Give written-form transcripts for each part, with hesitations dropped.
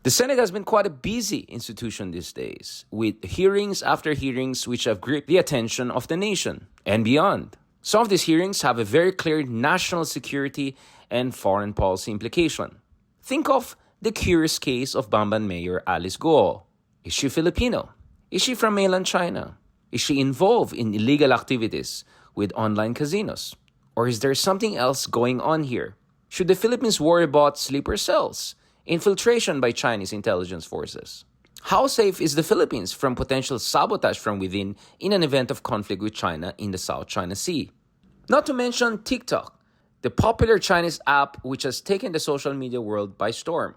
The Senate has been quite a busy institution these days, with hearings after hearings which have gripped the attention of the nation and beyond. Some of these hearings have a very clear national security and foreign policy implication. Think of the curious case of Bamban Mayor Alice Guo. Is she Filipino? Is she from mainland China? Is she involved in illegal activities with online casinos? Or is there something else going on here? Should the Philippines worry about sleeper cells, infiltration by Chinese intelligence forces? How safe is the Philippines from potential sabotage from within in an event of conflict with China in the South China Sea? Not to mention TikTok, the popular Chinese app which has taken the social media world by storm.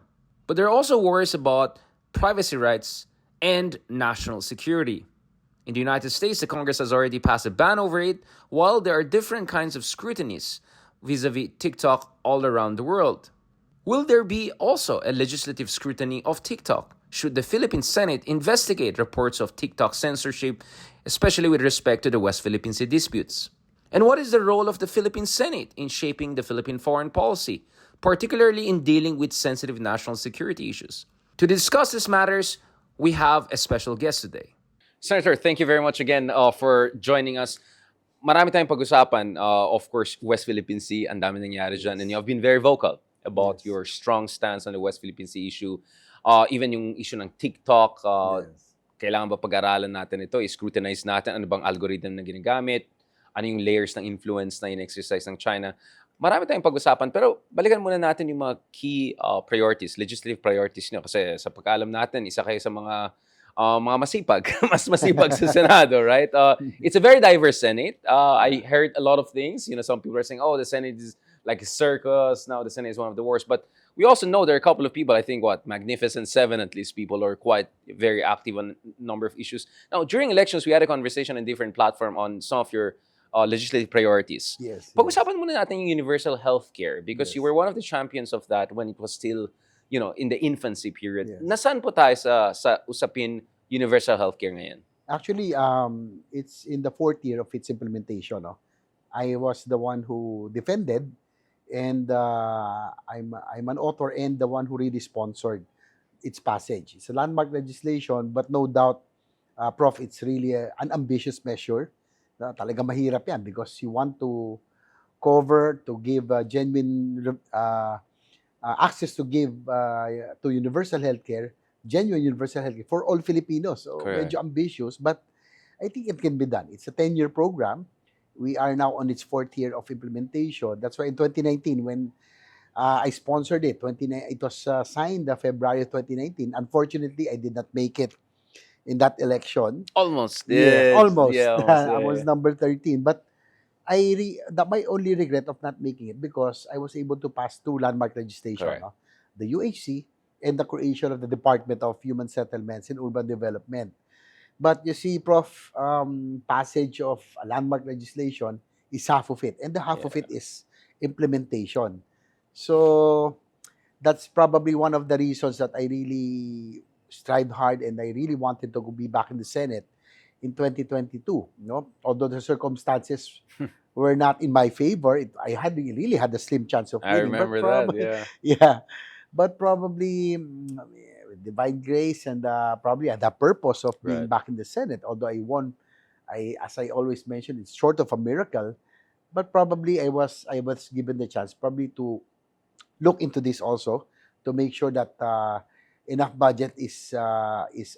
But there are also worries about privacy rights and national security. In the United States, the Congress has already passed a ban over it, while there are different kinds of scrutinies vis-a-vis TikTok all around the world. Will there be also a legislative scrutiny of TikTok? Should the Philippine Senate investigate reports of TikTok censorship, especially with respect to the West Philippine Sea disputes? And what is the role of the Philippine Senate in shaping the Philippine foreign policy, particularly in dealing with sensitive national security issues? To discuss these matters, we have a special guest today. Senator, thank you very much again for joining us. Marami tayong pag-usapan. Of course, West Philippine Sea, ang dami nangyari dyan. And you have been very vocal about your strong stance on the West Philippine Sea issue. Even yung issue ng TikTok, kailangan ba pag-aralan natin ito? I-scrutinize natin ano bang algorithm na ginagamit? Ano yung layers ng influence na in-exercise ng China? Marami tayong pag-usapan. Pero balikan muna natin yung mga key priorities, legislative priorities nyo. Kasi sa pagkaalam natin, isa kayo sa mga masipag, mas masipag sa Senado, right? It's a very diverse Senate. I heard a lot of things. You know, some people are saying, oh, the Senate is like a circus. Now the Senate is one of the worst. But we also know there are a couple of people, I think, Magnificent Seven at least, people are quite very active on a number of issues. Now, during elections, we had a conversation on different platform on some of your legislative priorities. Yes. Pag-usapan muna natin yung universal healthcare because you were one of the champions of that when it was still, you know, in the infancy period. Yes. Nasaan po tayo sa usapin universal healthcare ngayon? Actually, it's in the 4th year of its implementation. No? I was the one who defended, and I'm an author and the one who really sponsored its passage. It's a landmark legislation, but no doubt, Prof, it's really an ambitious measure. Talaga mahirap yan because you want to cover, to give genuine access to give to universal healthcare, genuine universal healthcare for all Filipinos. So medyo ambitious, but I think it can be done. It's a 10-year program. We are now on its 4th year of implementation. That's why in 2019, when I sponsored it, it was signed February 2019. Unfortunately, I did not make it in that election. Almost. Yes, almost. Yeah, I was number 13. But my only regret of not making it because I was able to pass 2 landmark legislation. No? The UHC and the creation of the Department of Human Settlements and Urban Development. But you see, Prof, passage of a landmark legislation is half of it. And the half of it is implementation. So that's probably one of the reasons that I really strived hard and I really wanted to be back in the Senate in 2022. You know? Although the circumstances were not in my favor, I really had a slim chance of winning. I remember that, Yeah. But probably with divine grace and probably at the purpose of being back in the Senate, although I won, as I always mention, it's short of a miracle, but probably I was given the chance probably to look into this also to make sure that enough budget is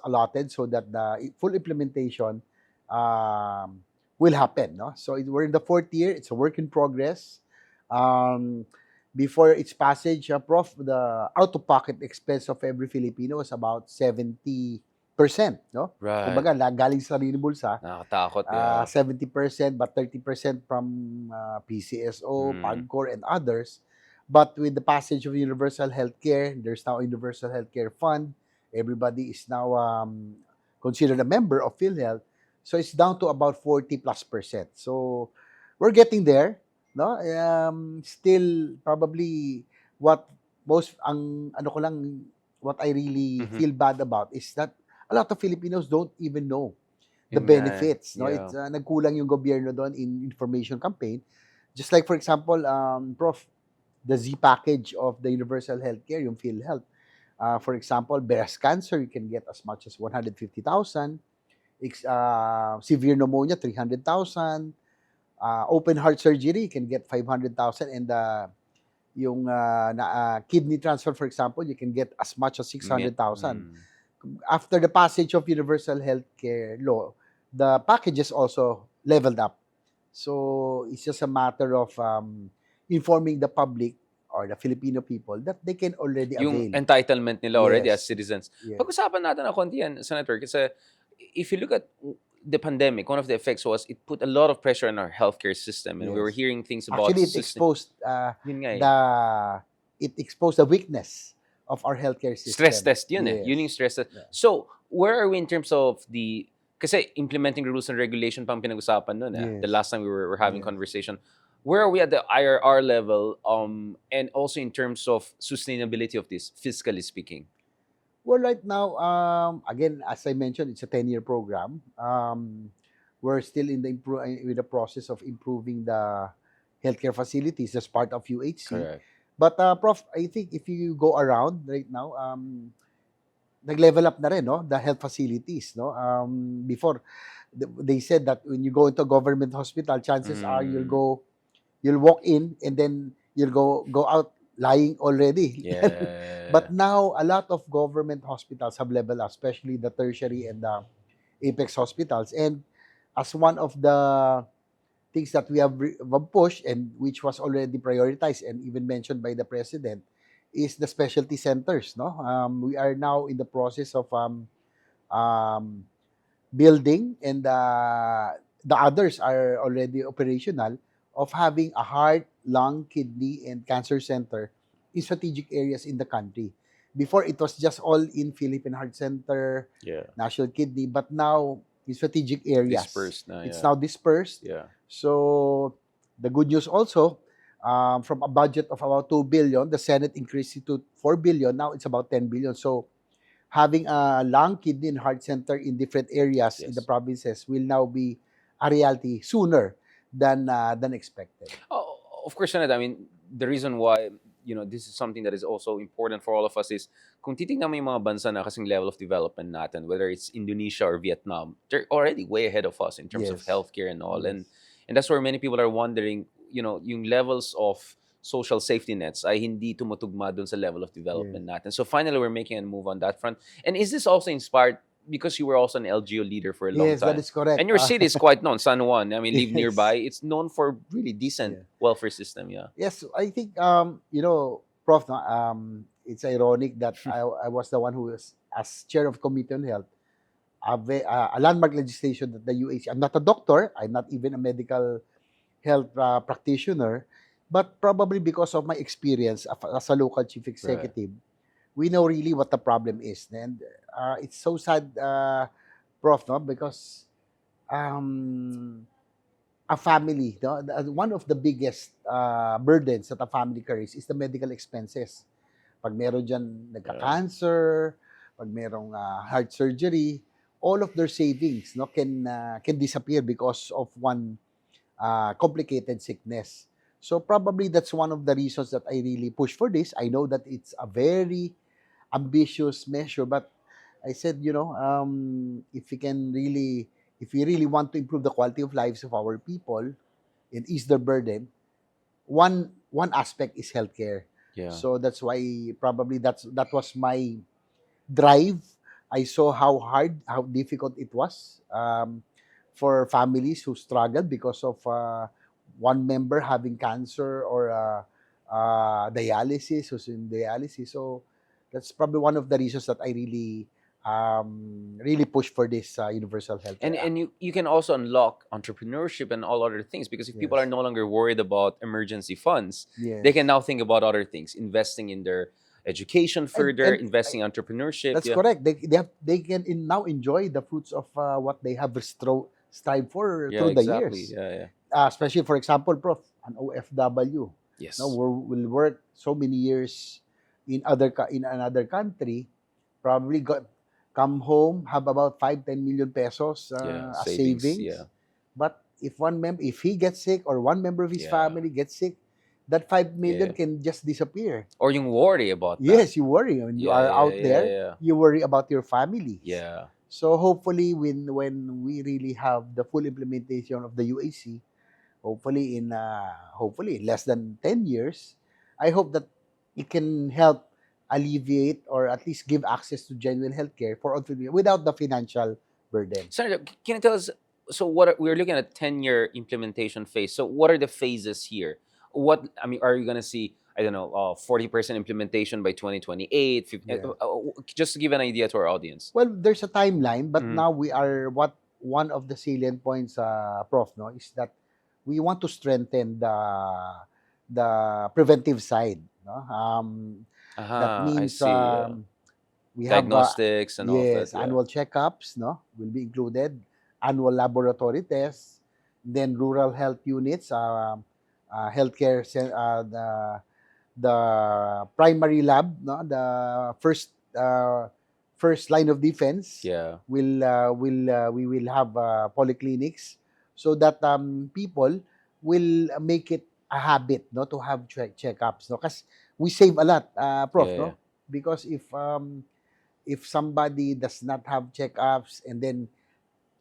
allotted so that the full implementation will happen. No? So we're in the 4th year. It's a work in progress. Before its passage, Prof, the out-of-pocket expense of every Filipino is about 70%. No? Right. Kumbaga, galing sa sarili bulsa. Nakakatakot, 70%, but 30% from PCSO, PAGCOR, and others. But with the passage of universal healthcare, there's now a universal healthcare fund. Everybody is now considered a member of PhilHealth. So it's down to about 40+%. So we're getting there. No, still probably what I really feel bad about is that a lot of Filipinos don't even know the benefits. No, it's nagkulang yung gobyerno doon in information campaign. Just like for example, Prof, the Z package of the universal healthcare, yung PhilHealth. For example, breast cancer, you can get as much as 150,000. Severe pneumonia, 300,000. Open heart surgery, you can get 500,000. And kidney transfer, for example, you can get as much as 600,000. After the passage of universal healthcare law, the packages also leveled up. So it's just a matter of informing the public or the Filipino people that they can already Yung avail. entitlement nila already as Yes. citizens. Yes. Pag-usapan natin na konti yan, Senator, kasi if you look at the pandemic, one of the effects was it put a lot of pressure on our healthcare system, and we were Yes. hearing things about Actually, it system. exposed Yun nga eh. the weakness of our healthcare system. Stress test yun Yes. eh. Yun yung stress test. Yeah. So, where are we in terms of the... Kasi implementing rules and regulation pang pinag-usapan nun eh. Yes. The last time we were having Yes. conversation. Where are we at the IRR level, and also in terms of sustainability of this, fiscally speaking? Well, right now, again, as I mentioned, it's a 10-year program. We're still in with the process of improving the healthcare facilities as part of UHC. Correct. But Prof, I think if you go around right now, nag-level up na rin, no, the health facilities, no. Before, they said that when you go into a government hospital, chances are you'll walk in and then you'll go out lying already. Yeah. But now a lot of government hospitals have leveled up, especially the tertiary and the apex hospitals. And as one of the things that we have pushed, and which was already prioritized and even mentioned by the president, is the specialty centers. No, we are now in the process of building, and the others are already operational, of having a heart, lung, kidney, and cancer center in strategic areas in the country. Before, it was just all in Philippine Heart Center, National Kidney, but now in strategic areas. Dispersed na, It's now dispersed. Yeah. So the good news also, from a budget of about 2 billion, the Senate increased it to 4 billion. Now it's about 10 billion. So having a lung, kidney, and heart center in different areas in the provinces will now be a reality sooner than expected. Of course, Senator, I mean, the reason why, this is something that is also important for all of us is, kung titignan mo yung mga bansa na kasing level of development natin, whether it's Indonesia or Vietnam, they're already way ahead of us in terms of healthcare and all. Yes. And that's where many people are wondering, yung levels of social safety nets ay hindi tumutugma dun sa level of development natin. So finally, we're making a move on that front. And is this also inspired because you were also an LGU leader for a long time? Yes, that is correct. And your city is quite known, San Juan. I mean, live Yes. nearby. It's known for really decent welfare system, yeah. Yes, I think, Prof, it's ironic that I was the one who was, as chair of Committee on Health, a landmark legislation that the UH, I'm not a doctor, I'm not even a medical health practitioner, but probably because of my experience as a local chief executive, we know really what the problem is. And it's so sad, Prof, no? Because a family, no? One of the biggest burdens that a family carries is the medical expenses. Pag meron dyan nagka-cancer, pag merong heart surgery, all of their savings, no, can disappear because of one complicated sickness. So probably that's one of the reasons that I really push for this. I know that it's a very ambitious measure, but I said, if we really want to improve the quality of lives of our people and ease their burden, one aspect is healthcare. Yeah. So that's why probably that was my drive. I saw how difficult it was for families who struggled because of one member having cancer or dialysis, who's in dialysis. So that's probably one of the reasons that I really push for this universal health. And you can also unlock entrepreneurship and all other things, because if people are no longer worried about emergency funds, they can now think about other things, investing in their education further, investing in entrepreneurship. That's correct. They can now enjoy the fruits of what they have strived for through the years. Especially, for example, Prof, an OFW. Yes. No, will work so many years in another country, probably come home, have about 5-10 million pesos as savings. Yeah. But if he gets sick or one member of his family gets sick, that 5 million Yeah. can just disappear. Or yung worry about that. Yes, you worry when you Yeah, are yeah, out yeah, there. yeah. You worry about your families. Yeah. So hopefully, when we really have the full implementation of the UAC, hopefully in less than 10 years, I hope that it can help alleviate or at least give access to genuine healthcare for all Filipinos without the financial burden. Senator, can you tell us? So, we're looking at a 10-year implementation phase. So, what are the phases here? What I mean, are you going to see? I don't know, 40% implementation by 2028. 50, Yeah. just to give an idea to our audience. Well, there's a timeline, but Mhm. now we are what one of the salient points, Prof, no, is that we want to strengthen the preventive side. No? That I means see. we have Diagnostics and all of that. yes, Yeah. annual checkups, no, will be included, annual laboratory tests, then rural health units, the primary lab, no, the first line of defense Yeah. we will have polyclinics so that people will make it a habit, no, to have checkups, no, because we save a lot, prof, Yeah. Yeah. no, because if somebody does not have checkups and then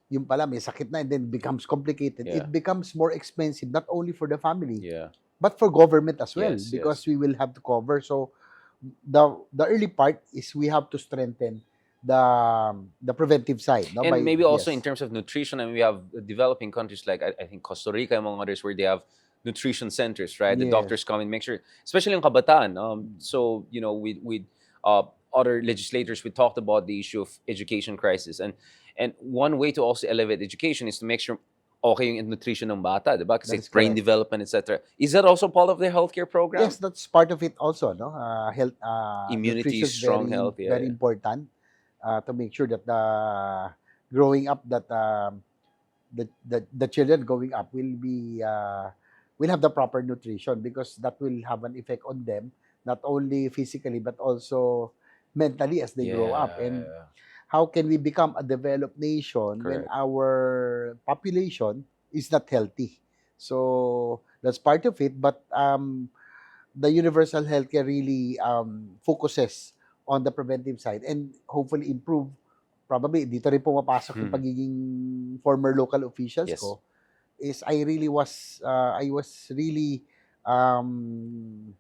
yung pala may sakit na and then becomes complicated, Yeah. it becomes more expensive not only for the family Yeah. but for government as well, Yes. because Yes. we will have to cover. So the early part is we have to strengthen the preventive side, no, And by maybe also in yes, terms of nutrition, and we have developing countries like I think Costa Rica, among others, where they have nutrition centers, right? The doctors yes, come and make sure, especially in Kabataan. So with uh, other legislators, we talked about the issue of education crisis, and one way to also elevate education is to make sure okay yung nutrition ng bata, diba? Kasi that is it's brain correct. development, etc. Is that also part of the healthcare program? Yes, that's part of it also, no, health, Immunity, nutrition is strong very health, yeah, very yeah. important, to make sure that growing up that the children growing up will have the proper nutrition, because that will have an effect on them not only physically but also mentally as they grow up. And Yeah, how can we become a developed nation when correct. our population is not healthy? So that's part of it, but the universal healthcare really focuses on the preventive side and hopefully improve. Probably dito rin pumapasok yung Hmm. pagiging former local officials Yes. ko, is I was really um,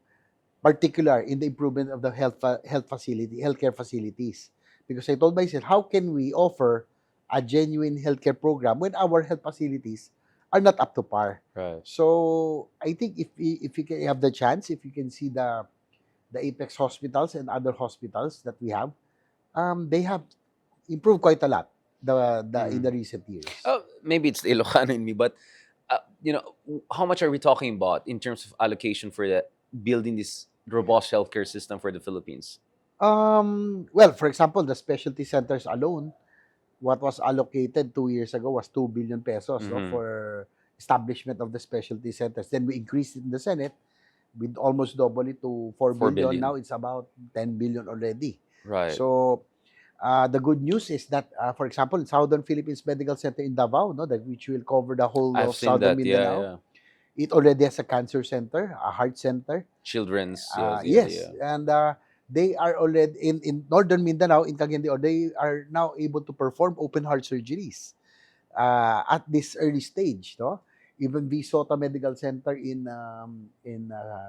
particular in the improvement of the healthcare facilities, because I told myself, how can we offer a genuine healthcare program when our health facilities are not up to par? Right. So I think if you can have the chance, if you can see the Apex hospitals and other hospitals that we have, they have improved quite a lot the in the recent years. Maybe it's the Ilocano in me, but how much are we talking about in terms of allocation for building this robust healthcare system for the Philippines? Well, for example, the specialty centers alone, what was allocated 2 years ago was 2 billion pesos, no, Hmm. for establishment of the specialty centers. Then we increased it in the Senate. We almost double it to 4 4 billion. Now billion. it's about 10 billion already. Right. So the good news is that, for example, Southern Philippines Medical Center in Davao, no, that which will cover the whole I've of seen Southern that. Yeah, Mindanao, yeah. it already has a cancer center, a heart center. Children's. Yes, yeah, Yes, yeah. and they are already in Northern Mindanao, in Cagayan de Oro, they are now able to perform open heart surgeries at this early stage, no? Even Visota Medical Center in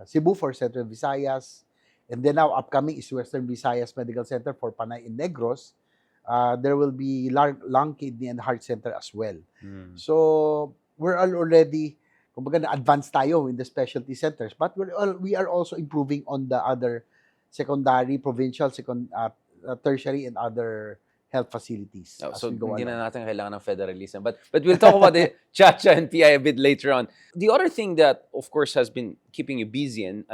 Cebu for Central Visayas, and then now upcoming is Western Visayas Medical Center for Panay in Negros. There will be lung, kidney, and heart center as well. Mm. So we're already, kumbaga, na-advance tayo in the specialty centers, but we are also improving on the other secondary, provincial, tertiary, and other health facilities Oh, as so we go hindi along. na natin kailangan ng federalism. But we'll talk about the Chacha and PI a bit later on. The other thing that, of course, has been keeping you busy and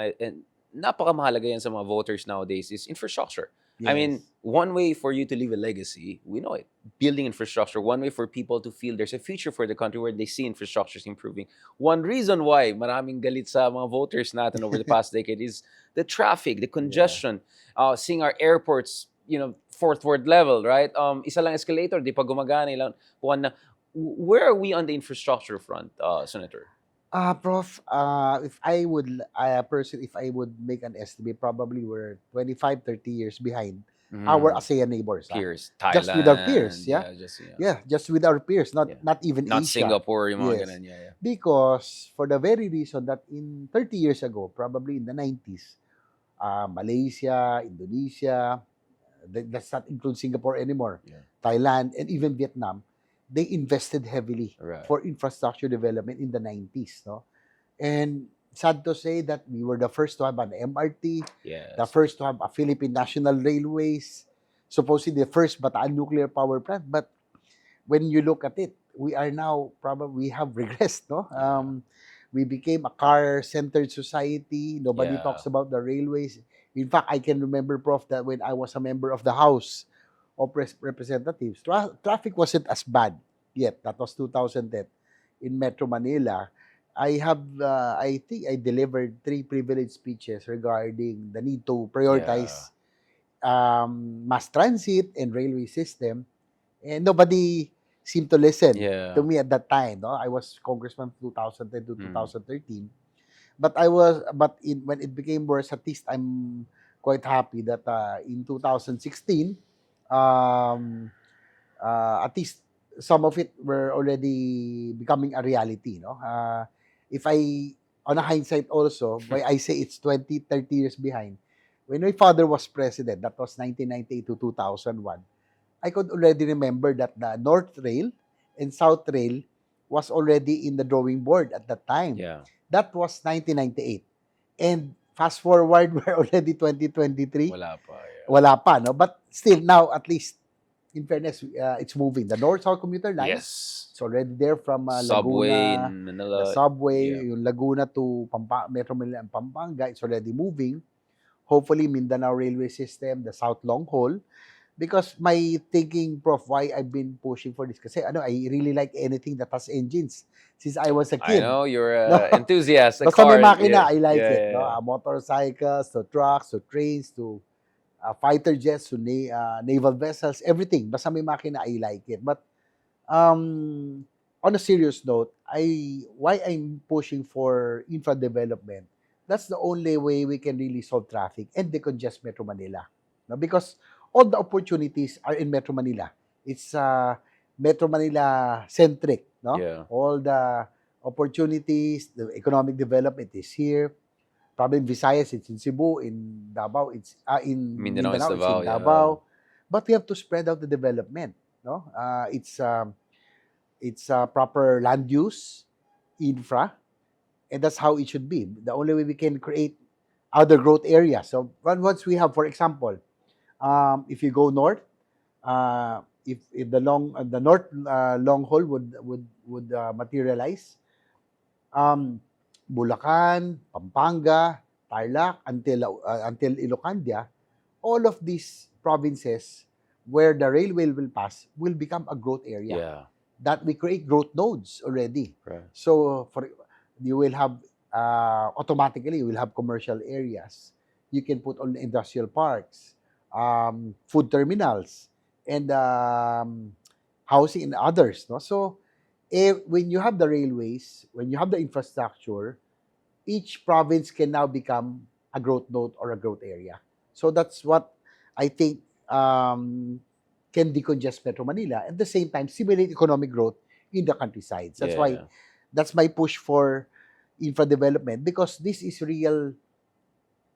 napakamahalaga yan sa mga voters nowadays is infrastructure. I mean, Yes. one way for you to leave a legacy, we know it, building infrastructure. One way for people to feel there's a future for the country where they see infrastructure is improving. One reason why maraming galit sa mga voters natin over the past decade is the traffic, the Yeah. congestion, seeing our airports, fourth ward level, right? Isa lang escalator, di pa gumagana, ilang buwan na. Where are we on the infrastructure front, Senator? Prof, if I would make an estimate, probably we're 25, 30 years behind our Mm. ASEAN neighbors, Peers, just with our peers, Thailand, yeah, yeah, just yeah, yeah, just with our peers, yeah. not even Not Asia, Singapore, yung mga yes, ganun, yeah, yeah. because for the very reason that in 30 years ago, probably in the 90s, Malaysia, Indonesia, let's not include Singapore anymore, Yeah. Thailand, and even Vietnam, they invested heavily Right. for infrastructure development in the 90s, no? And sad to say that we were the first to have an MRT, the Yes. first to have a Philippine National Railways, supposedly the first Bataan nuclear power plant. But when you look at it, we are now probably we have regressed, no? Yeah. We became a car-centered society. Nobody Yeah. talks about the railways. In fact, I can remember, Prof, that when I was a member of the House of Representatives, traffic wasn't as bad yet. That was 2010 in Metro Manila. I think I delivered three privilege speeches regarding the need to Yeah. prioritize mass transit and railway system, and nobody seemed to listen to Yeah. me at that time. No, I was congressman 2010 to Mm. 2013, but when it became worse, at least I'm quite happy that in 2016, um, at least some of it were already becoming a reality. No, if I on a hindsight also, why I say it's 20, 30 years behind. When my father was president, that was 1998 to 2001. I could already remember that the North Rail and South Rail was already in the drawing board at that time. Yeah. That was 1998. And fast forward, we're already 2023. Wala pa, yeah. Wala pa, no? But still, now, at least, in fairness, it's moving. The North-South commuter line, Yes. it's already there from Subway Laguna, in the Manila. Yeah. subway, yung Laguna to Metro Manila and Pampanga, it's already moving. Hopefully, Mindanao Railway System, the South Long Haul, because my thinking, Prof, why I've been pushing for this, kasi ano, I really like anything that has engines since I was a I kid. know you're No? a enthusiast, a Basta may car. Yeah. makina, I like Yeah, it. yeah, No? yeah. Motorcycles, to trucks, to trains, to fighter jets, to naval vessels, everything. Basta may makina, I like it. But on a serious note, why I'm pushing for infra development, that's the only way we can really solve traffic and decongest Metro Manila. No? Because all the opportunities are in Metro Manila. It's Metro Manila centric. No? Yeah. All the opportunities, the economic development is here. Probably in Visayas, it's in Cebu. In Davao, it's in Mindanao is Mindanao, it's in Davao, yeah. Davao. But we have to spread out the development. No, it's proper land use, infra, and that's how it should be. The only way we can create other growth areas. So once we have, for example, if you go north, if the north long haul would materialize, um, Bulacan, Pampanga, Tarlac, until Ilocandia, all of these provinces where the railway will pass will become a growth area. Yeah. That we create growth nodes already. Right. So for you will have automatically you will have commercial areas. You can put on industrial parks, food terminals, and housing and others. No, so when you have the railways, when you have the infrastructure, each province can now become a growth node or a growth area. So that's what I think can decongest Metro Manila at the same time stimulate economic growth in the countrysides. That's Yeah, why yeah. that's my push for infra development, because this is real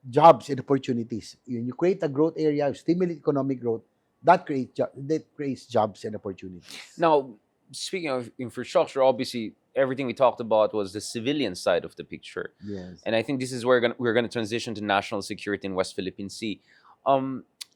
jobs and opportunities. When you create a growth area, you stimulate economic growth, that creates jobs and opportunities. Now, speaking of infrastructure, obviously everything we talked about was the civilian side of the picture. Yes. And I think this is where we're gonna transition to national security in West Philippine Sea.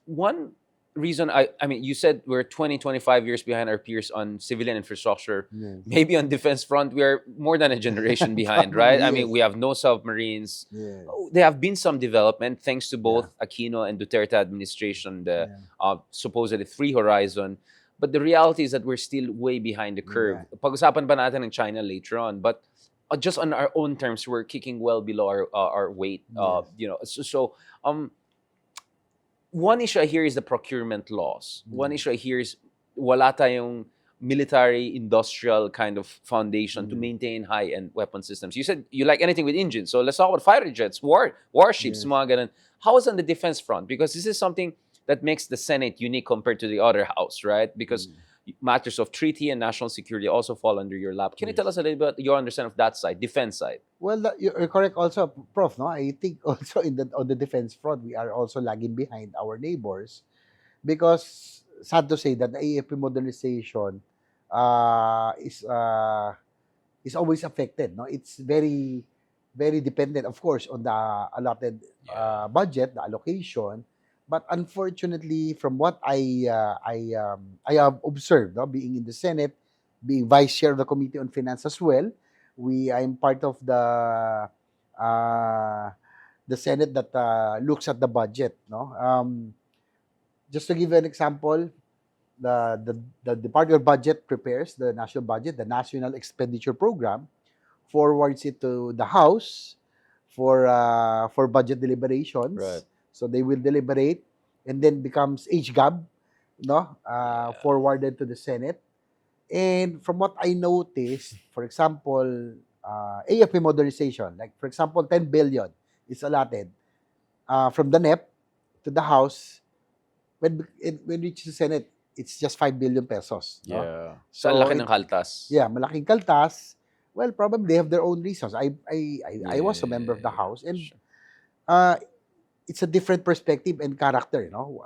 One reason I mean, you said we're 20, 25 years behind our peers on civilian infrastructure. Yes. Maybe on defense front, we are more than a generation behind, right? I Probably, mean, yes. we have no submarines. Yes. There have been some development thanks to Yeah. both Aquino and Duterte administration, the Yeah. supposedly Free Horizon. But the reality is that we're still way behind the curve. Yeah. Pag-usapan pa natin ng China later on, but just on our own terms, we're kicking well below our weight. Yes. You know, one issue I hear is the procurement laws. One Mm. issue I hear is wala tayong military industrial kind of foundation to maintain high-end weapon systems. You said you like anything with engines, so let's talk about fighter jets, warships, Yes. mga ganun. How is on the defense front? Because this is something that makes the Senate unique compared to the other house, right? Because matters of treaty and national security also fall under your lap. Can you tell us a little bit your understanding of that side, defense side? Well, you're correct also, Prof. No, I think also on the defense front, we are also lagging behind our neighbors because sad to say that the AFP modernization is always affected. No, it's very dependent, of course, on the allotted budget, the allocation. But unfortunately, from what I have observed, no, being in the Senate, being vice chair of the Committee on Finance as well, I'm part of uh, the Senate that looks at the budget. No, just to give you an example, the Department of Budget prepares the national budget, the National Expenditure Program, forwards it to the House for budget deliberations. Right. So they will deliberate, and then becomes HGAB, no, forwarded to the Senate. And from what I noticed, for example, AFP modernization, like for example, 10 billion is allotted from the NEP to the House. When it reaches the Senate, it's just 5 billion pesos. No? Yeah. So, ang laki ng kaltas. Yeah, malaking kaltas. Well, probably they have their own reasons. I was a member of the House, and uh, it's a different perspective and character. You know,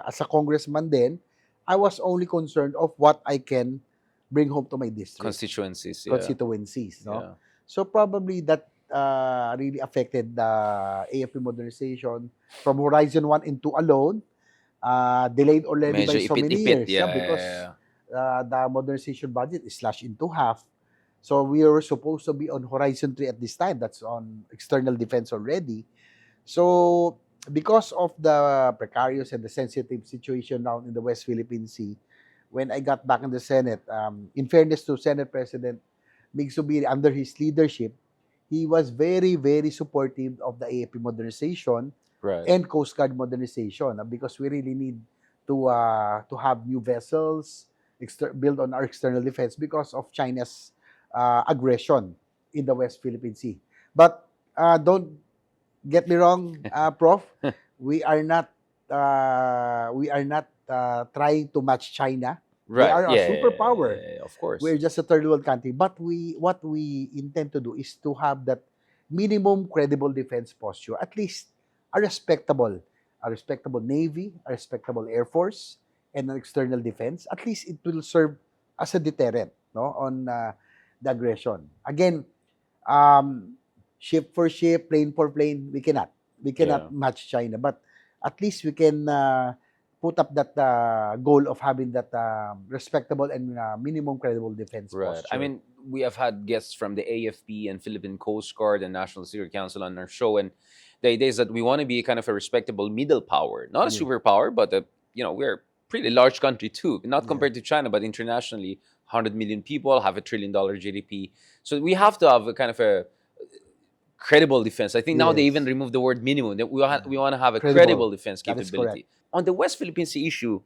as a congressman, then I was only concerned of what I can bring home to my district Constituencies. Yeah. constituencies. No, Yeah. so probably that really affected the AFP modernization from Horizon 1 and 2 alone. Delayed already Medyo by so many ipit-ipit. years, because the modernization budget is slashed into half. So we were supposed to be on Horizon 3 at this time. That's on external defense already. So because of the precarious and the sensitive situation down in the West Philippine Sea, when I got back in the Senate, in fairness to Senate President Mig Subiri, under his leadership, he was very, very supportive of the AFP modernization Right. and Coast Guard modernization, because we really need to have new vessels build on our external defense because of China's aggression in the West Philippine Sea. But don't get me wrong, Prof. We are not trying to match China. Right. They are a superpower. Of course. We're just a third world country. But what we intend to do is to have that minimum credible defense posture, at least a respectable Navy, a respectable Air Force, and an external defense. At least it will serve as a deterrent, no, on the aggression. Again, ship for ship, plane for plane, we cannot match China, but at least we can put up that goal of having that respectable and minimum credible defense Right. posture. I mean, we have had guests from the AFP and Philippine Coast Guard and National Security Council on our show, and the idea is that we want to be kind of a respectable middle power, not a superpower, but we're a pretty large country too, not compared to China, but internationally, 100 million people, have $1 trillion GDP. So we have to have a kind of a credible defense. I think now they even removed the word minimum. That we want to have a credible defense That is capability. On the West Philippine Sea issue,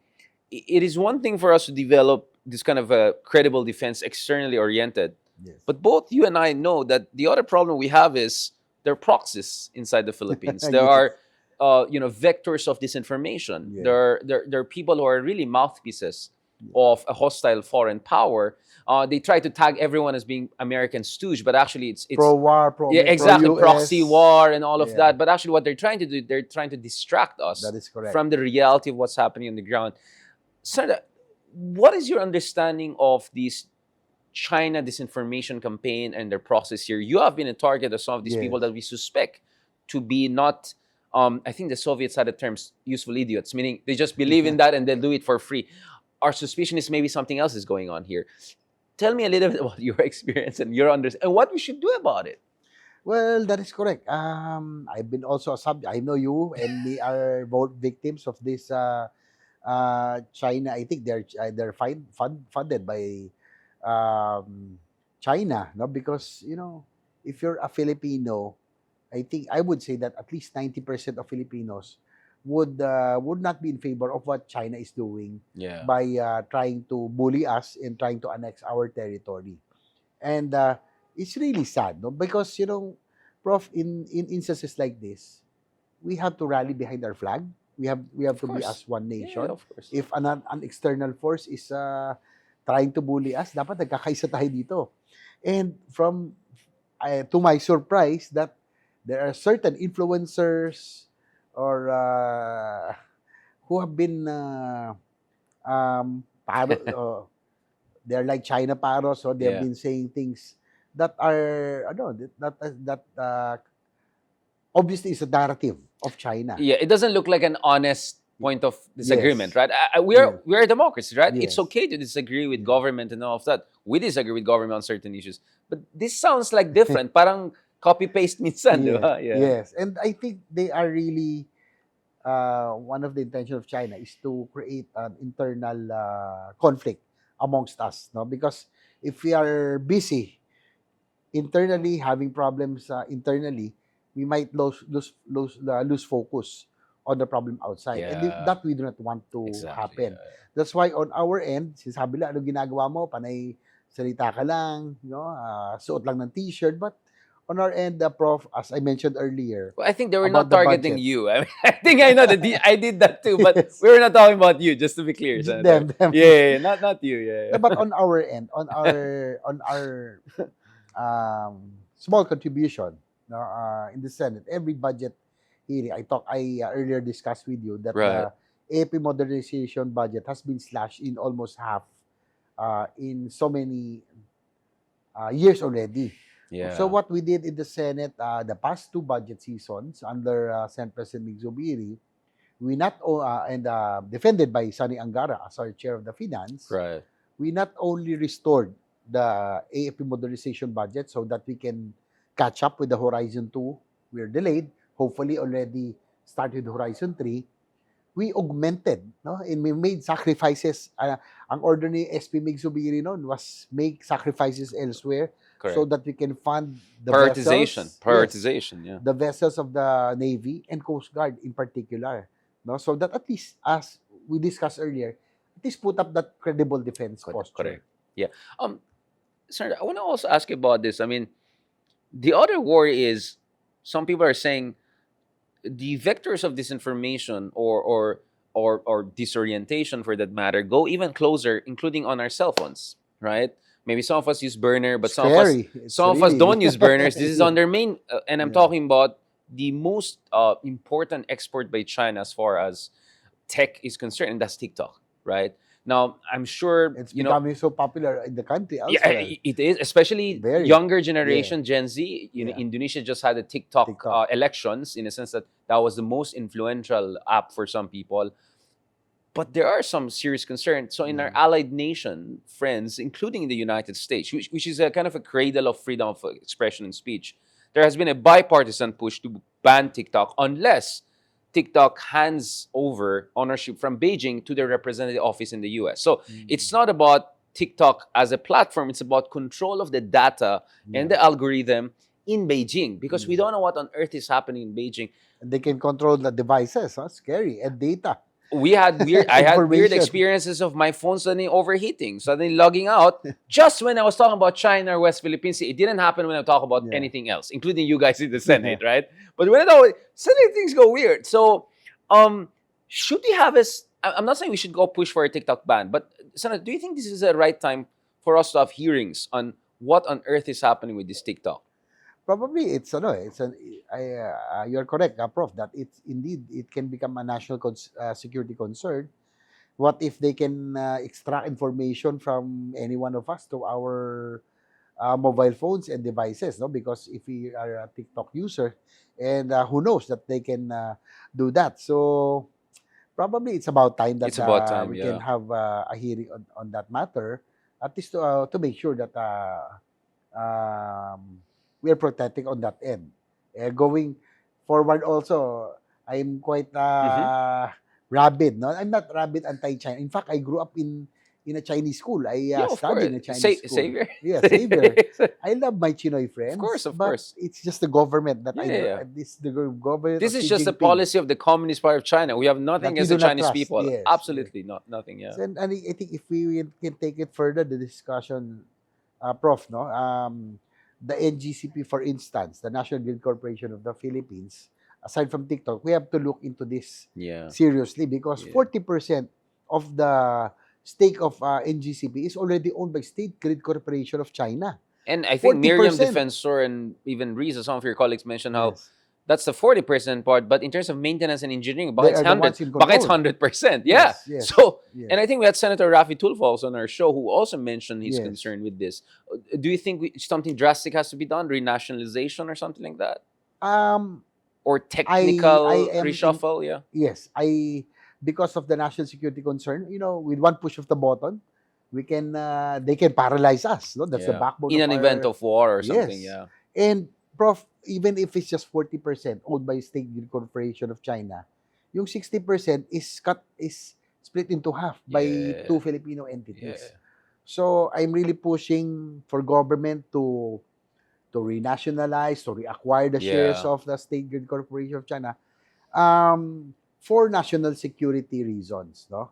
it is one thing for us to develop this kind of a credible defense externally oriented. Yes. But both you and I know that the other problem we have is there are proxies inside the Philippines. There are vectors of disinformation. There are people who are really mouthpieces of a hostile foreign power. They try to tag everyone as being American stooge, but actually it's pro-war, exactly, pro-US, proxy war and all of that. But actually what they're trying to do, they're trying to distract us That is correct. from the reality of what's happening on the ground. Senator, what is your understanding of these China disinformation campaign and their process here? You have been a target of some of these people that we suspect to be not, I think the Soviets had the terms useful idiots, meaning they just believe in that and they'll do it for free. Our suspicion is maybe something else is going on here. Tell me a little bit about your experience and your understanding and what we should do about it. Well, that is correct. I've been also a subject. I know you and me are both victims of this China. I think they're funded by China, no? Because if you're a Filipino, I think I would say that at least 90% of Filipinos would not be in favor of what China is doing Yeah. by trying to bully us and trying to annex our territory. And it's really sad, no? Because Prof, in instances like this, we have to rally behind our flag. We have Of to be course. as one Yeah, nation. of course. If an external force is trying to bully us, dapat nagkakaisa tayo dito. And to my surprise, that there are certain influencers or who have been they're like China paros, so they have Yeah. been saying things that are that obviously is a narrative of China. Yeah, it doesn't look like an honest point of disagreement, Yes, right? yes, We're a democracy, right? It's yes, okay to disagree with yes. government and all of that. We disagree with government on certain issues, but this sounds like different. Parang copy paste minsan, di Yes, ba? Yeah. yes. And I think they are really one of the intention of China is to create an internal conflict amongst us, no? Because if we are busy internally having problems internally, we might lose focus on the problem outside, and Yeah. that we do not want to Exactly. happen. That's why on our end, sinasabi lang, ano ginagawa mo, panay salita ka lang, suot lang ng t-shirt, but on our end, Prof, as I mentioned earlier, Well, I think they were about not the targeting budget. you. I mean, I think I know that I did that too, but Yes, we were not talking about you. Just to be clear, Senator. them. Yeah, yeah, yeah, not you. No, Yeah, but on our end, on our small contribution, no, in the Senate, every budget hearing, I earlier discussed with you that right. the AP modernization budget has been slashed in almost half in so many years already. So Yeah. what we did in the Senate, the past two budget seasons under Senate President Mig Zubiri, we not and defended by Sani Angara as our chair of the finance, Right. we not only restored the AFP modernization budget so that we can catch up with the Horizon 2. We're delayed. Hopefully already started Horizon 3. We augmented, no? And we made sacrifices. Ang order ni SP Mig Zubiri noon was make sacrifices elsewhere so Correct. that we can fund the Prioritization. vessels. Yes, Prioritization. Yeah. the vessels of the Navy and Coast Guard in particular. No? So that at least, as we discussed earlier, at least put up that credible defense posture. Correct. Yeah. Sir, I want to also ask you about this. I mean, the other worry is some people are saying the vectors of disinformation or disorientation for that matter go even closer, including on our cell phones, right? Maybe some of us use burner, but Scary. It's some of us really, don't use burners. This is yeah, on their main, and I'm yeah. talking about the most important export by China as far as tech is concerned, and that's TikTok, right? Now, I'm sure It's you know. becoming so popular in the country Yeah, elsewhere. it is, especially Very, younger yeah, generation, Gen Z. You know, yeah. Indonesia just had a TikTok TikTok. elections in a sense that that was the most influential app for some people. But there are some serious concerns. So in our Mm. allied nation friends, including the United States, which is a kind of a cradle of freedom of expression and speech, there has been a bipartisan push to ban TikTok unless TikTok hands over ownership from Beijing to their representative office in the US. So it's Mm. not about TikTok as a platform, it's about control of the data and Yeah. the algorithm in Beijing because we Mm. don't know what on earth is happening in Beijing. And they can control the devices. Huh? Scary. And data. I had weird Information. experiences of my phone suddenly overheating, suddenly logging out just when I was talking about China or West Philippines. It didn't happen when I talk about Yeah. anything else, including you guys in the Senate, right? But when I talk, suddenly things go weird. So, should we have us? I'm not saying we should go push for a TikTok ban, but Senator, do you think this is the right time for us to have hearings on what on earth is happening with this TikTok? Probably it's you're correct, Prof, that it's indeed it can become a national security concern. What if they can extract information from any one of us to our mobile phones and devices, no? Because if we are a TikTok user, and who knows that they can do that. So probably it's about time that It's about time, we can yeah. have a hearing on that matter, at least to make sure that we are protecting on that end. Going forward also, I'm quite Mm-hmm. rabid. No, I'm not rabid anti-China. In fact, I grew up in a Chinese school. I Yeah, of studied course. in a Chinese school. Savior. Yeah, Savior. I love my Chinoy Of friends, course, of but course. it's just the government that Yeah, yeah, yeah. the government This of is Xi just the Jinping policy of the Communist Party of China. We have nothing that we against the do not Chinese trust. people. Yes. Yes. Absolutely not, nothing. Yeah. And I think if we can take it further, the discussion, Prof, no, the NGCP, for instance, the National Grid Corporation of the Philippines, aside from TikTok, we have to look into this Yeah. seriously because Yeah. 40% of the stake of NGCP is already owned by State Grid Corporation of China. And I think Miriam 40%. Defensor and even Risa, some of your colleagues mentioned how Yes. that's the 40% part, but in terms of maintenance and engineering, baka They it's are the 100, ones in baka it's control. 100%. Yeah. Yes, yes, So, yes. and I think we had Senator Rafi Tulfo also on our show who also mentioned his Yes. concern with this. Do you think something drastic has to be done, renationalization or something like that? Um, Or I technical am in, reshuffle? Yeah. yes, because of the national security concern, with one push of the button, they can paralyze us. No, that's the Yeah. backbone In of an event our. of war or something. Yes, Yeah. and Prof, even if it's just 40% owned by State Grid Corporation of China, yung 60% is split into half by Yeah. two Filipino entities. Yeah. So I'm really pushing for government to renationalize, to reacquire the shares Yeah. of the State Grid Corporation of China, for national security reasons, no?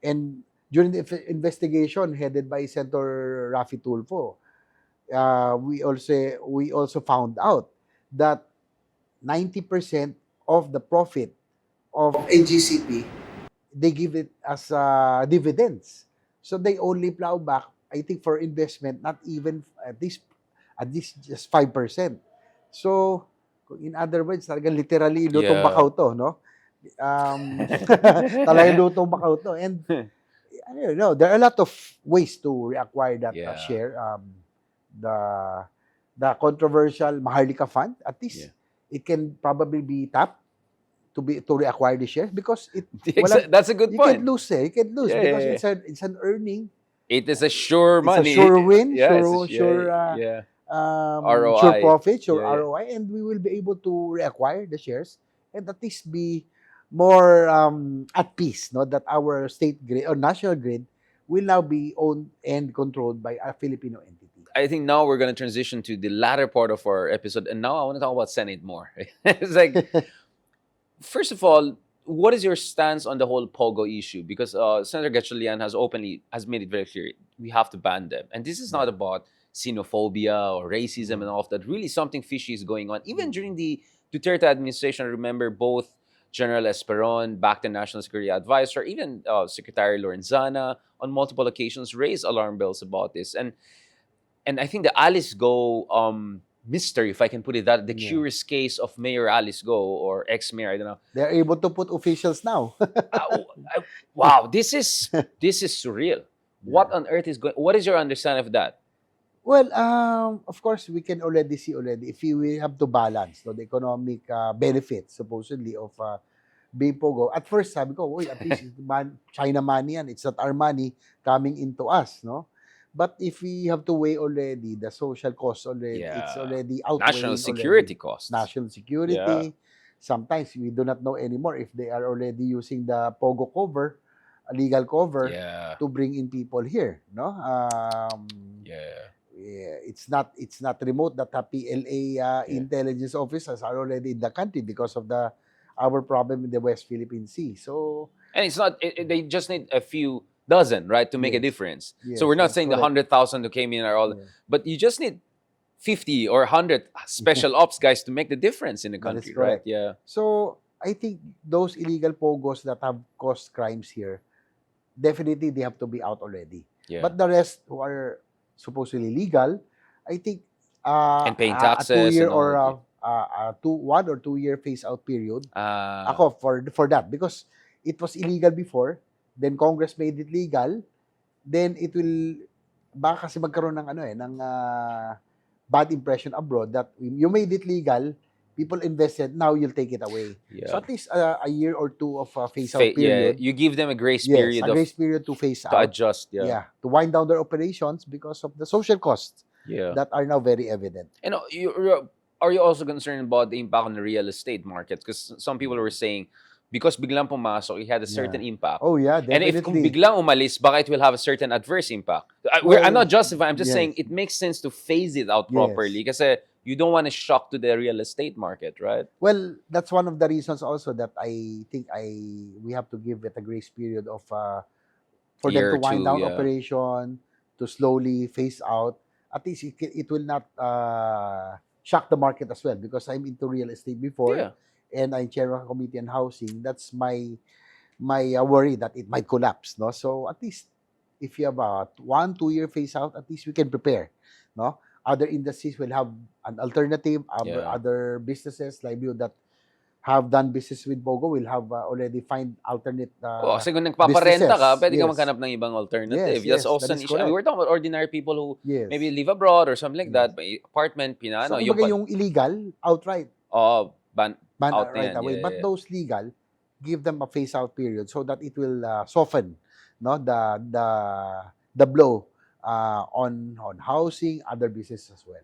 And during the investigation headed by Senator Rafi Tulfo, we also found out that 90% of the profit of NGCP, they give it as dividends. So they only plow back, I think, for investment, not even at least just 5%. So, in other words, talagang literally lutong Yeah. bakaw to, no? Talagang lutong bakaw to. And I don't know, there are a lot of ways to reacquire that Yeah. share. The the controversial Maharlika Fund, at least Yeah. it can probably be tapped to reacquire the shares because walang, That's a good you can't point. lose you can't lose Yeah, because yeah, yeah. it's an earning. It is a sure It's a money. sure win, Yeah, it's a yeah. sure ROI. profit, sure Yeah, yeah. ROI, and we will be able to reacquire the shares and at least be more at peace, no, that our state grid or national grid will now be owned and controlled by a Filipino entity. I think now we're going to transition to the latter part of our episode, and now I want to talk about Senate more. It's like, first of all, what is your stance on the whole Pogo issue? Because Senator Gatchalian has made it very clear we have to ban them, and this is not Yeah. about xenophobia or racism and all of that. Really, something fishy is going on. Even during the Duterte administration, I remember both General Esperon, back then National Security Advisor, even Secretary Lorenzana, on multiple occasions raised alarm bells about this. And I think the Alice Go mystery, if I can put it that, the Yeah. curious case of Mayor Alice Go or ex-mayor, I don't know. They're able to put officials now. Wow, this is surreal. What on earth is going? What is your understanding of that? Well, of course, we can already see if we have to balance, no, the economic benefits supposedly of being Pogo. At first, sabi ko, "Uy, at least it's China money yan. It's not our money coming into us, no?" But if we have to weigh already the social cost already, it's Yeah, already national outweighing security already costs. national Yeah, security. Sometimes we do not know anymore if they are already using the Pogo cover, a legal cover, yeah, to bring in people here, no? yeah. Yeah, it's not remote that the PLA Yeah. intelligence officers are already in the country because of our problem in the West Philippine Sea. So And it's not. They just need a few dozen, right, to make a yes, difference. So yes, we're not that's saying the correct. 100,000 who came in are all, Yeah, but you just need 50 or 100 special ops guys to make the difference in the that is country, right? correct. Yeah, So I think those illegal pogos that have caused crimes here, definitely they have to be out already. yeah. But the rest who are supposedly legal, I think And paying a taxes 2 year and all or of it. 1 or 2 year phase out period. Ah, Ako for that because it was illegal before, then Congress made it legal, then it will baka kasi magkaroon ng bad impression abroad that you made it legal, people invested, now you'll take it away. So yeah. at least a year or two of phase out Yeah, period. you give them a grace Yes, period a of grace period to phase to out. adjust. Yeah, Yeah, to wind down their operations because of the social costs yeah. that are now very evident. And are you also concerned about the impact on the real estate market? Because some people were saying, because biglang pumasok, it had a certain Yeah. impact. Oh yeah, And if kung definitely. biglang umalis, baka it will have a certain adverse impact. I'm Well, not justifying. I'm just saying yes, it makes sense to phase it out yes. properly kasi you don't want to shock to the real estate market, right? Well, that's one of the reasons also that I think we have to give it a grace period of for them Year to or wind two, down yeah. operation, to slowly phase out. At least it will not shock the market as well because I'm into real estate before Yeah. and I'm chairman of committee on housing. That's my worry that it might collapse. No, so at least if you have a 1 2 year phase out, at least we can prepare. No, other industries will have an alternative. Yeah. Other businesses like you that have done business with Pogo will have already find alternate Oh, kasi kung nagpaparenta ka, businesses. pwede ka Yes, maghanap ng ibang alternative. yes, That's yes, that also an is issue. I mean, correct. we're talking about ordinary people who maybe Yes, live abroad or something like yes. that. May apartment, So pinano, yung kumbaga yung illegal, outright, oh, ban out na right yan. away. Yeah, But yeah, yeah. those legal, give them a phase out period so that it will soften, no, the blow on housing, other business as well.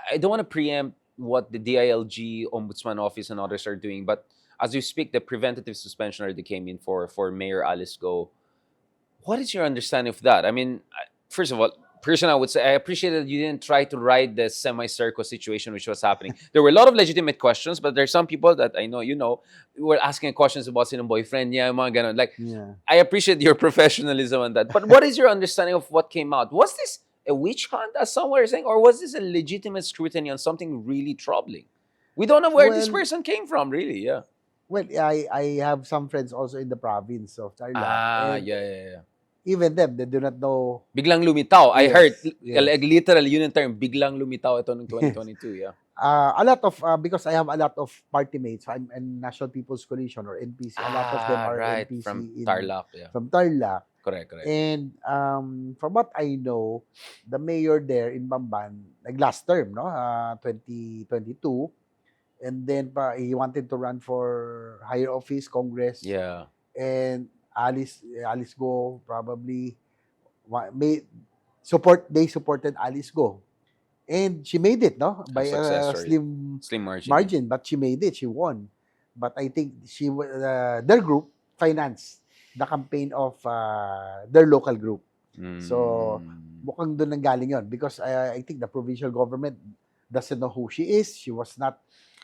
I don't want to preempt what the DILG, Ombudsman Office, and others are doing, but as you speak, the preventative suspension already came in for Mayor Alice Go. What is your understanding of that? I mean, first of all, personally, I would say I appreciate that you didn't try to ride the semi-circus situation which was happening. There were a lot of legitimate questions, but there's some people that I know, who were asking questions about sinong boyfriend niya, mga ganon. Like, Yeah. I appreciate your professionalism on that. But what is your understanding of what came out? Was this a witch hunt, as some were saying, or was this a legitimate scrutiny on something really troubling? We don't know where this Well, person came from, really. Yeah. well, I have some friends also in the province of Tarlac, Ah, and yeah, yeah, yeah. even them, they do not know. Biglang lumitaw. I heard, Yes, yes. like, literally, yun yung term, biglang lumitaw ito ng 2022, yeah. A lot of because I have a lot of party mates. I'm in National People's Coalition or NPC. A lot of them Ah, are right. NPC From in Tarlac, yeah. from Tarlac. Correct, correct. And from what I know, the mayor there in Bamban, like last term, no, 2022, and then he wanted to run for higher office, Congress, Yeah. and Alice Go probably made they supported Alice Go, and she made it, no, A by a successor. slim Slim margin, yeah. margin, but she made it, she won. But I think their group financed the campaign of their local group. So mukhang doon nanggaling yon because I think the provincial government doesn't know who she is. She was not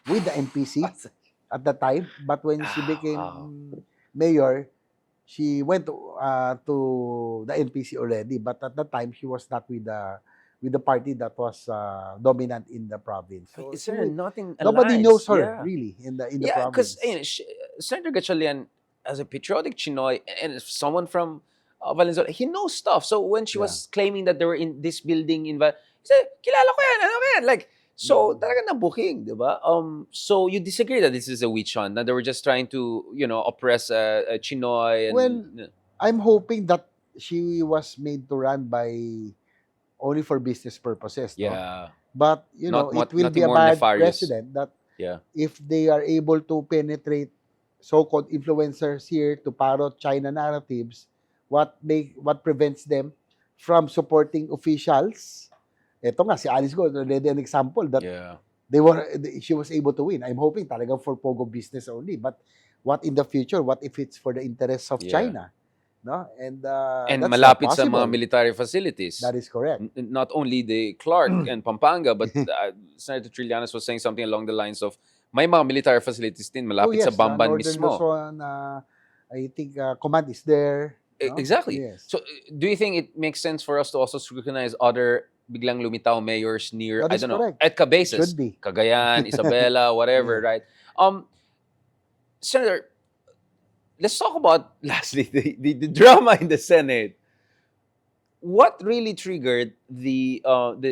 with the NPC at the time, but when she became mayor, she went to the NPC already. But at that time, she was not with the party that was dominant in the province. So Is there nothing nobody aligns? knows her Yeah. really in the Yeah, because province. Senator Gatchalian, as a patriotic Chinoy and as someone from Valenzuela, he knows stuff. So when she Yeah. was claiming that they were in this building in he said, kilala ko yan, ano ko yan? Like, so talaga nabuking, di ba? So you disagree that this is a witch hunt, that they were just trying to, oppress a Chinoy and Well, I'm hoping that she was made to run by only for business purposes, no? yeah, But it will nothing be a more bad nefarious. precedent that Yeah. if they are able to penetrate so-called influencers here to parrot China narratives, what prevents them from supporting officials? Ito nga, si Alice Go, already an example that Yeah. she was able to win. I'm hoping talaga for Pogo business only. But what in the future? What if it's for the interests of Yeah. China? No? And And that's not malapit sa mga possible. military facilities. That is correct. Not only the Clark and Pampanga, but Senator Trillanes was saying something along the lines of, may mga military facilities din malapit sa Bamban Northern mismo. Luzon, I think command is there. No? Exactly. Yes. So, do you think it makes sense for us to also scrutinize other biglang lumitaw mayors near, That I is don't know, correct. at Cabezas, Should be. Cagayan, Isabela, whatever, Yeah. right? Senator, let's talk about, lastly, the drama in the Senate. What really triggered the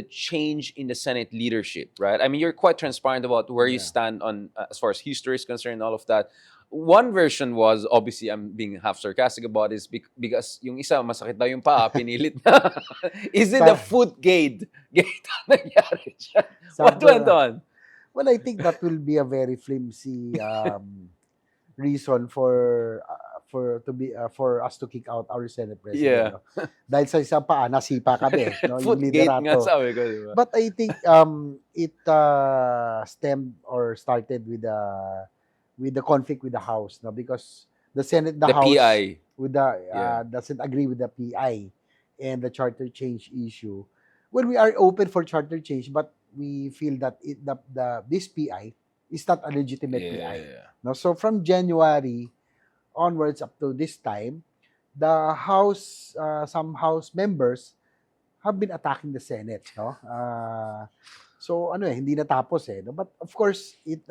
change in the Senate leadership, right? I mean, you're quite transparent about where you Yeah. stand on as far as history is concerned, all of that. One version was, obviously, I'm being half sarcastic about this because yung isa, masakit daw yung paa, pinilit na. Is it a foot gate? Gate ang nangyari siya? What went on? Well, I think that will be a very flimsy reason for us to kick out our Senate President. Yeah. No? Dahil sa isang paa, nasipa kami. No? Yung Foot gate nga liderato. sabi ko, di ba? But I think it stemmed or started with with the conflict with the House, no, because the Senate, the The House, PI. with the Yeah. doesn't agree with the PI and the charter change issue. Well, we are open for charter change, but we feel that the this PI is not a legitimate PI. Yeah. No, so from January onwards up to this time, the House, some House members have been attacking the Senate, no? So ano hindi natapos no? But of course, it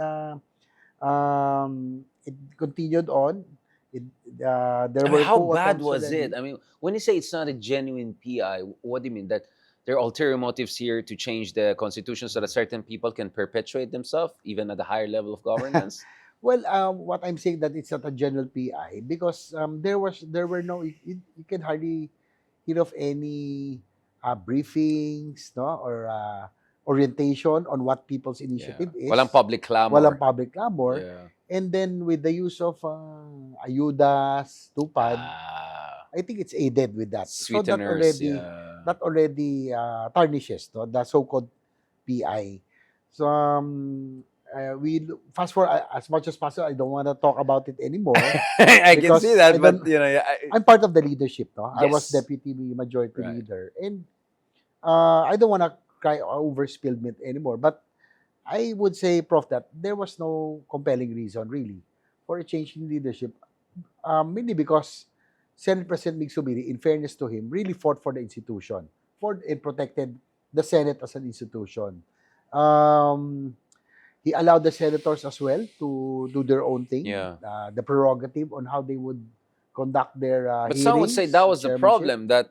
continued on. It, there I mean, were how coup bad attempts was it? already. I mean, when you say it's not a genuine PI, what do you mean? That there are ulterior motives here to change the constitution so that certain people can perpetuate themselves, even at the higher level of governance? Well, what I'm saying that it's not a general PI because there were no you can hardly hear of any briefings, no, or orientation on what people's Yeah. initiative Walang is. public Walang clamor. public clamor. Yeah. And then with the use of ayudas, tupad, Ah, I think it's aided with that. So sweeteners. Yeah. that already tarnishes, no, the so-called PI. So fast forward as much as possible. I don't want to talk about it anymore I can see because I that, don't. but yeah, I'm part of the leadership. No, I was yes, deputy majority right. leader, and I don't want to cry over spilled milk anymore. But I would say, Prof, that there was no compelling reason really for a change in leadership. Mainly because Senate President Mig Subiri, in fairness to him, really fought for the institution, fought and protected the Senate as an institution. Um, he allowed the senators as well to do their own thing, Yeah. the prerogative on how they would conduct their But some would say that hearings, was the chairmanship. problem. That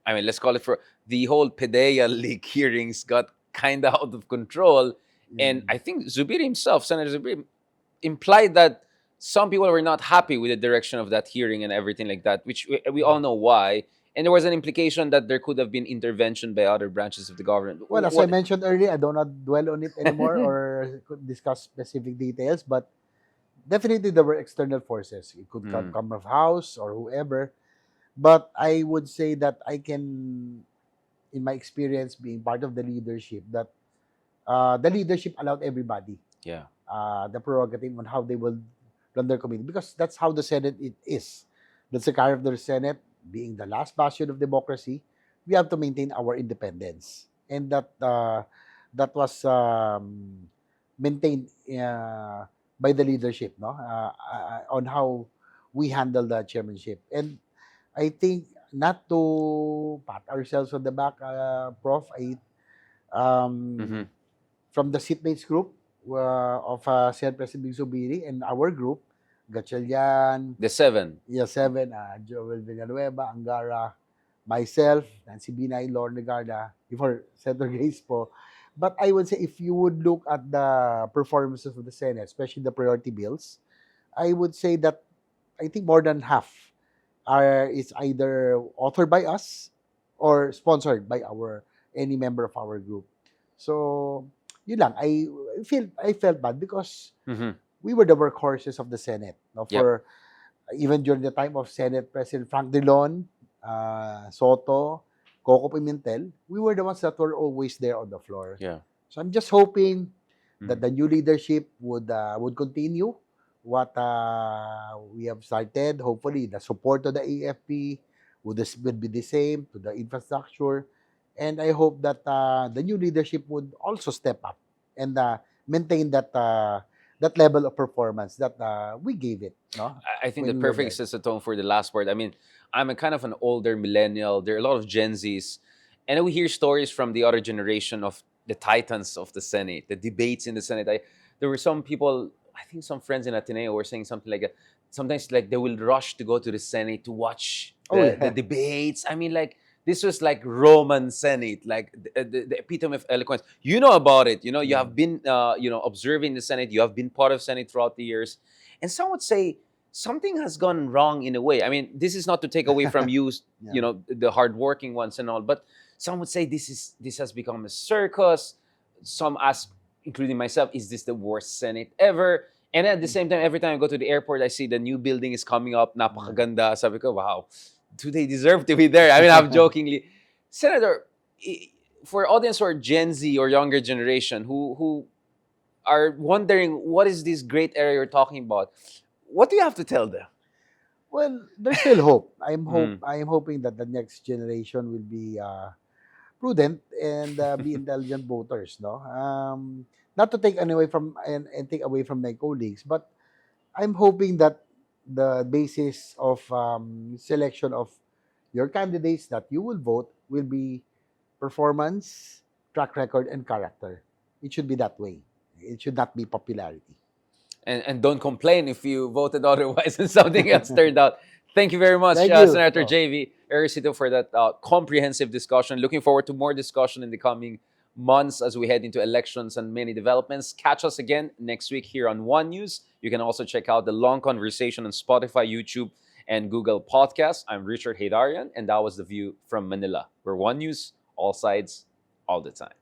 I mean, let's call it for the whole PDEA leak hearings got kind of out of control, and Mm. I think Zubiri himself, Senator Zubiri, implied that some people were not happy with the direction of that hearing and everything like that, which we all know why. And there was an implication that there could have been intervention by other branches of the government. Well, as I What? mentioned earlier, I do not dwell on it anymore or discuss specific details, but definitely there were external forces. It could Hmm. come from House or whoever. But I would say that I can, in my experience being part of the leadership, that the leadership allowed everybody Yeah. the prerogative on how they will run their committee because that's how the Senate it is. That's the character of the Senate, being the last bastion of democracy. We have to maintain our independence, and that was maintained by the leadership, no, on how we handle the chairmanship. And I think not to pat ourselves on the back, Prof. Hmm. From the seatmates group of Senate President Big Zubiri and our group, Gatchalian, The seven. seven, Joel Villanueva, Angara, myself, Nancy Binay, Lauren Legarda, before Senator Grace po. But I would say if you would look at the performances of the Senate, especially the priority bills, I would say that I think more than half are is either authored by us or sponsored by our any member of our group. So, yun lang. I felt bad because Hmm. we were the workhorses of the Senate. No, Yep. for even during the time of Senate President Frank Drilon, Soto, Coco Pimentel, we were the ones that were always there on the floor. Yeah. So I'm just hoping that Mhm. the new leadership would continue what we have started. Hopefully, the support to the AFP would be the same to the infrastructure, and I hope that the new leadership would also step up and maintain that level of performance that we gave it, no, I think when that we were perfectly there. sets the tone for the last part. I mean, I'm a kind of an older millennial. There are a lot of Gen Zs, and we hear stories from the other generation of the titans of the Senate, the debates in the Senate. There were some people, I think some friends in Ateneo were saying something like, sometimes like they will rush to go to the Senate to watch Oh the yeah. debates. I mean, like this was like Roman Senate, like the epitome of eloquence. You know about it. You know, you have Mm. been, observing the Senate. You have been part of Senate throughout the years, and some would say something has gone wrong in a way. I mean, this is not to take away from you, Yeah. the hardworking ones and all, but some would say this has become a circus. Some ask, including myself, is this the worst Senate ever? And at the same time, every time I go to the airport, I see the new building is coming up. Napakaganda. Sabi ko, wow, do they deserve to be there? I mean, I'm jokingly, Senator, for audience who are Gen Z or younger generation, who are wondering what is this great area you're talking about, what do you have to tell them? Well, there's still hope. Mm. I am hoping that the next generation will be prudent and be intelligent voters. No, not to take away from and take away from my colleagues, but I'm hoping that the basis of selection of your candidates that you will vote will be performance, track record, and character. It should be that way. It should not be popularity. And don't complain if you voted otherwise and something else turned out. Thank you very much, Thank you. Senator Oh, JV Ejercito, for that comprehensive discussion. Looking forward to more discussion in the coming months as we head into elections and many developments. Catch us again next week here on One News. You can also check out the long conversation on Spotify, YouTube, and Google Podcasts. I'm Richard Heydarian, and that was The View from Manila. We're One News, all sides, all the time.